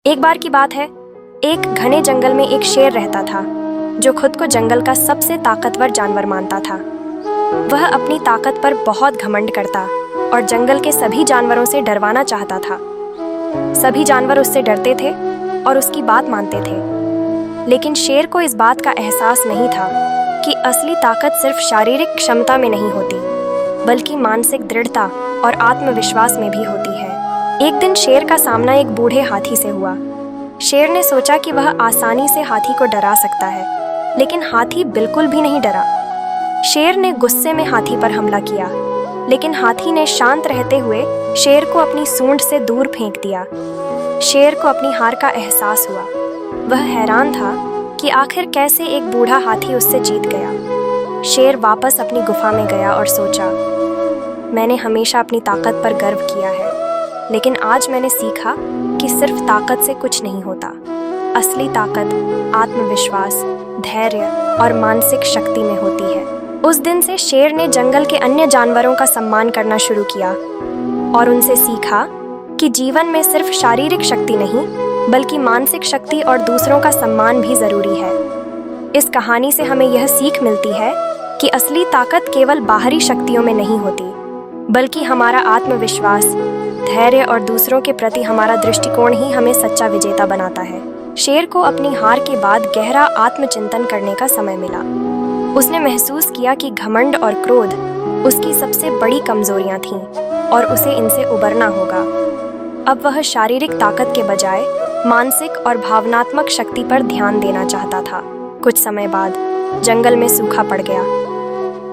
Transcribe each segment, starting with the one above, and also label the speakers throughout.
Speaker 1: एक बार की बात है, एक घने जंगल में एक शेर रहता था जो खुद को जंगल का सबसे ताकतवर जानवर मानता था। वह अपनी ताकत पर बहुत घमंड करता और जंगल के सभी जानवरों से डरवाना चाहता था। सभी जानवर उससे डरते थे और उसकी बात मानते थे, लेकिन शेर को इस बात का एहसास नहीं था कि असली ताकत सिर्फ शारीरिक क्षमता में नहीं होती, बल्कि मानसिक दृढ़ता और आत्मविश्वास में भी होती है। एक दिन शेर का सामना एक बूढ़े हाथी से हुआ। शेर ने सोचा कि वह आसानी से हाथी को डरा सकता है, लेकिन हाथी बिल्कुल भी नहीं डरा। शेर ने गुस्से में हाथी पर हमला किया, लेकिन हाथी ने शांत रहते हुए शेर को अपनी सूंड से दूर फेंक दिया। शेर को अपनी हार का एहसास हुआ। वह हैरान था कि आखिर कैसे एक बूढ़ा हाथी उससे जीत गया। शेर वापस अपनी गुफा में गया और सोचा, मैंने हमेशा अपनी ताकत पर गर्व किया है, लेकिन आज मैंने सीखा कि सिर्फ ताकत से कुछ नहीं होता। असली ताकत आत्मविश्वास, धैर्य और मानसिक शक्ति में होती है। उस दिन से शेर ने जंगल के अन्य जानवरों का सम्मान करना शुरू किया और उनसे सीखा कि जीवन में सिर्फ शारीरिक शक्ति नहीं, बल्कि मानसिक शक्ति और दूसरों का सम्मान भी जरूरी है। इस कहानी से हमें यह सीख मिलती है कि असली ताकत केवल बाहरी शक्तियों में नहीं होती, बल्कि हमारा आत्मविश्वास, धैर्य और दूसरों के प्रति हमारा दृष्टिकोण ही हमें सच्चा विजेता बनाता है। शेर को अपनी हार के बाद गहरा आत्मचिंतन करने का समय मिला। उसने महसूस किया कि घमंड और क्रोध उसकी सबसे बड़ी कमजोरियां थीं और उसे इनसे उबरना होगा। अब वह शारीरिक ताकत के बजाय मानसिक और भावनात्मक शक्ति पर ध्यान देना चाहता था। कुछ समय बाद जंगल में सूखा पड़ गया।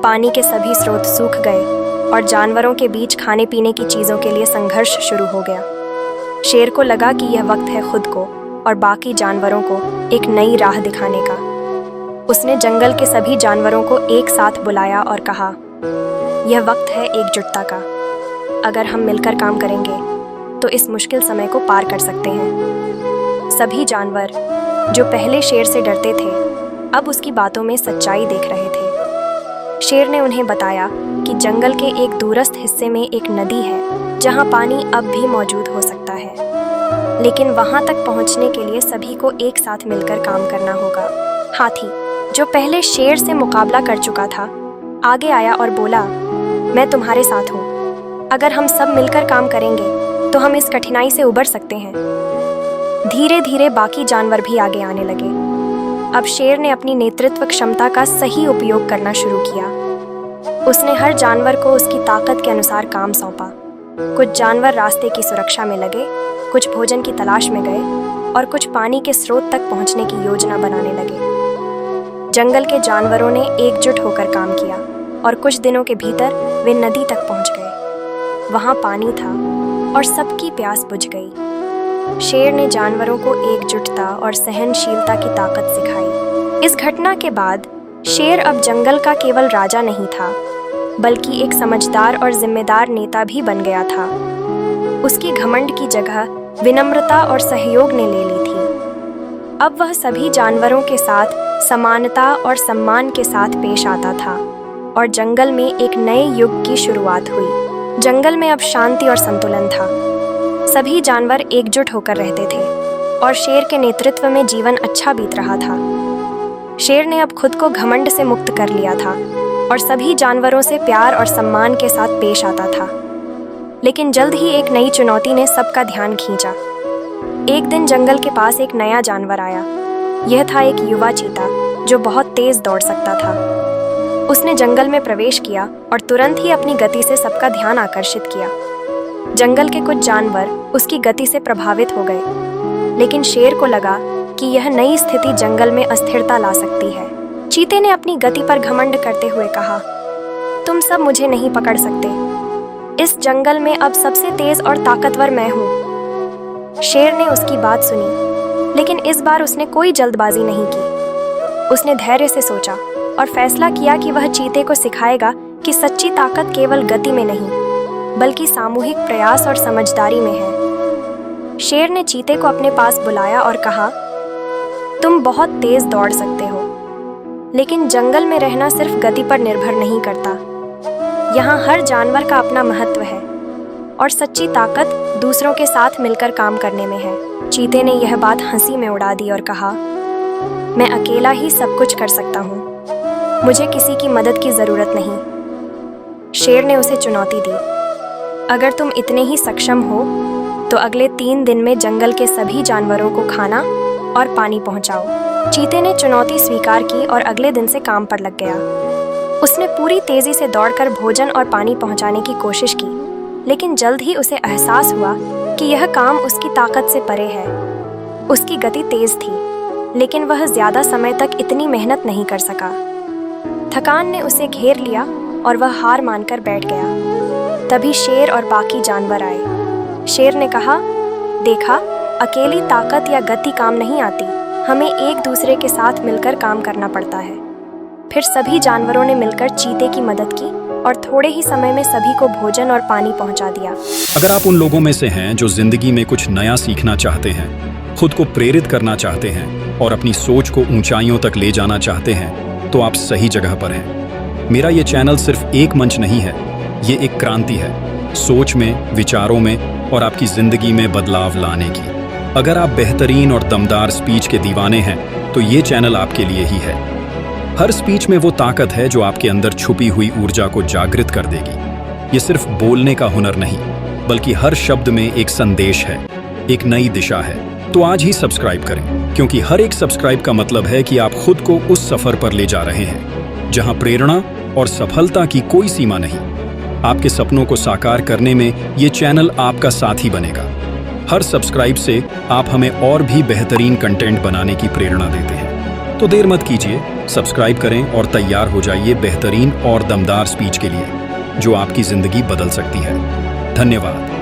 Speaker 1: पानी के सभी स्रोत सूख गए और जानवरों के बीच खाने पीने की चीजों के लिए संघर्ष शुरू हो गया। शेर को लगा कि यह वक्त है खुद को और बाकी जानवरों को एक नई राह दिखाने का। उसने जंगल के सभी जानवरों को एक साथ बुलाया और कहा, यह वक्त है एकजुटता का। अगर हम मिलकर काम करेंगे तो इस मुश्किल समय को पार कर सकते हैं। सभी जानवर जो पहले शेर से डरते थे, अब उसकी बातों में सच्चाई देख रहे थे। शेर ने उन्हें बताया कि जंगल के एक दूरस्थ हिस्से में एक नदी है जहां पानी अब भी मौजूद हो सकता है, लेकिन वहां तक पहुंचने के लिए सभी को एक साथ मिलकर काम करना होगा। हाथी, जो पहले शेर से मुकाबला कर चुका था, आगे आया और बोला, मैं तुम्हारे साथ हूँ। अगर हम सब मिलकर काम करेंगे तो हम इस कठिनाई से उबर सकते हैं। धीरे धीरे बाकी जानवर भी आगे आने लगे। अब शेर ने अपनी नेतृत्व क्षमता का सही उपयोग करना शुरू किया। उसने हर जानवर को उसकी ताकत के अनुसार काम सौंपा। कुछ जानवर रास्ते की सुरक्षा में लगे, कुछ भोजन की तलाश में गए और कुछ पानी के स्रोत तक पहुंचने की योजना बनाने लगे। जंगल के जानवरों ने एकजुट होकर काम किया और कुछ दिनों के भीतर वे नदी तक पहुंच गए। वहां पानी था और सबकी प्यास बुझ गई। शेर ने जानवरों को एकजुटता और सहनशीलता की ताकत सिखाई। इस घटना के बाद शेर अब जंगल का केवल राजा नहीं था, बल्कि एक समझदार और जिम्मेदार नेता भी बन गया था। उसकी घमंड की जगह विनम्रता और सहयोग ने ले ली थी। अब वह सभी जानवरों के साथ समानता और सम्मान के साथ पेश आता था और जंगल में एक नए युग की शुरुआत हुई। जंगल में अब शांति और संतुलन था। सभी जानवर एकजुट होकर रहते थे और शेर के नेतृत्व में जीवन अच्छा बीत रहा था। शेर ने अब खुद को घमंड से मुक्त कर लिया था और सभी जानवरों से प्यार और सम्मान के साथ पेश आता था। लेकिन जल्द ही एक नई चुनौती ने सबका ध्यान खींचा। एक दिन जंगल के पास एक नया जानवर आया। यह था एक युवा चीता जो बहुत तेज दौड़ सकता था। उसने जंगल में प्रवेश किया और तुरंत ही अपनी गति से सबका ध्यान आकर्षित किया। जंगल के कुछ जानवर उसकी गति से प्रभावित हो गए, लेकिन शेर को लगा कि यह नई स्थिति जंगल में अस्थिरता ला सकती है। चीते ने अपनी गति पर घमंड करते हुए कहा, तुम सब मुझे नहीं पकड़ सकते। इस जंगल में अब सबसे तेज और ताकतवर मैं हूँ। शेर ने उसकी बात सुनी, लेकिन इस बार उसने कोई जल्दबाजी नहीं की। उसने धैर्य से सोचा और फैसला किया कि वह चीते को सिखाएगा कि सच्ची ताकत केवल गति में नहीं, बल्कि सामूहिक प्रयास और समझदारी में है। शेर ने चीते को अपने पास बुलाया और कहा, तुम बहुत तेज दौड़ सकते हो, लेकिन जंगल में रहना सिर्फ गति पर निर्भर नहीं करता। यहाँ हर जानवर का अपना महत्व है। और सच्ची ताकत दूसरों के साथ मिलकर काम करने में है। चीते ने यह बात हंसी में उड़ा दी और कहा, मैं अकेला ही सब कुछ कर सकता हूँ, मुझे किसी की मदद की जरूरत नहीं। शेर ने उसे चुनौती दी, अगर तुम इतने ही सक्षम हो तो अगले 3 दिन में जंगल के सभी जानवरों को खाना और पानी पहुंचाओ। चीते ने चुनौती स्वीकार की और अगले दिन से काम पर लग गया। उसने पूरी तेजी से दौड़कर भोजन और पानी पहुंचाने की कोशिश की, लेकिन जल्द ही उसे एहसास हुआ कि यह काम उसकी ताकत से परे है। उसकी गति तेज थी, लेकिन वह ज्यादा समय तक इतनी मेहनत नहीं कर सका। थकान ने उसे घेर लिया और वह हार मानकर बैठ गया। तभी शेर और बाकी जानवर आए। शेर ने कहा, देखा, अकेली ताकत या गति काम नहीं आती, हमें एक दूसरे के साथ मिलकर काम करना पड़ता है। फिर सभी जानवरों ने मिलकर चीते की मदद की और थोड़े ही समय में सभी को भोजन और पानी पहुंचा दिया।
Speaker 2: अगर आप उन लोगों में से हैं जो जिंदगी में कुछ नया सीखना चाहते हैं, खुद को प्रेरित करना चाहते हैं और अपनी सोच को ऊंचाइयों तक ले जाना चाहते हैं, तो आप सही जगह पर हैं। मेरा ये चैनल सिर्फ एक मंच नहीं है, ये एक क्रांति है, सोच में, विचारों में और आपकी जिंदगी में बदलाव लाने की। अगर आप बेहतरीन और दमदार स्पीच के दीवाने हैं, तो ये चैनल आपके लिए ही है। हर स्पीच में वो ताकत है जो आपके अंदर छुपी हुई ऊर्जा को जागृत कर देगी। ये सिर्फ बोलने का हुनर नहीं, बल्कि हर शब्द में एक संदेश है, एक नई दिशा है। तो आज ही सब्सक्राइब करें, क्योंकि हर एक सब्सक्राइब का मतलब है कि आप खुद को उस सफर पर ले जा रहे हैं जहां प्रेरणा और सफलता की कोई सीमा नहीं। आपके सपनों को साकार करने में ये चैनल आपका साथी बनेगा। हर सब्सक्राइब से आप हमें और भी बेहतरीन कंटेंट बनाने की प्रेरणा देते हैं। तो देर मत कीजिए, सब्सक्राइब करें और तैयार हो जाइए बेहतरीन और दमदार स्पीच के लिए, जो आपकी जिंदगी बदल सकती है। धन्यवाद।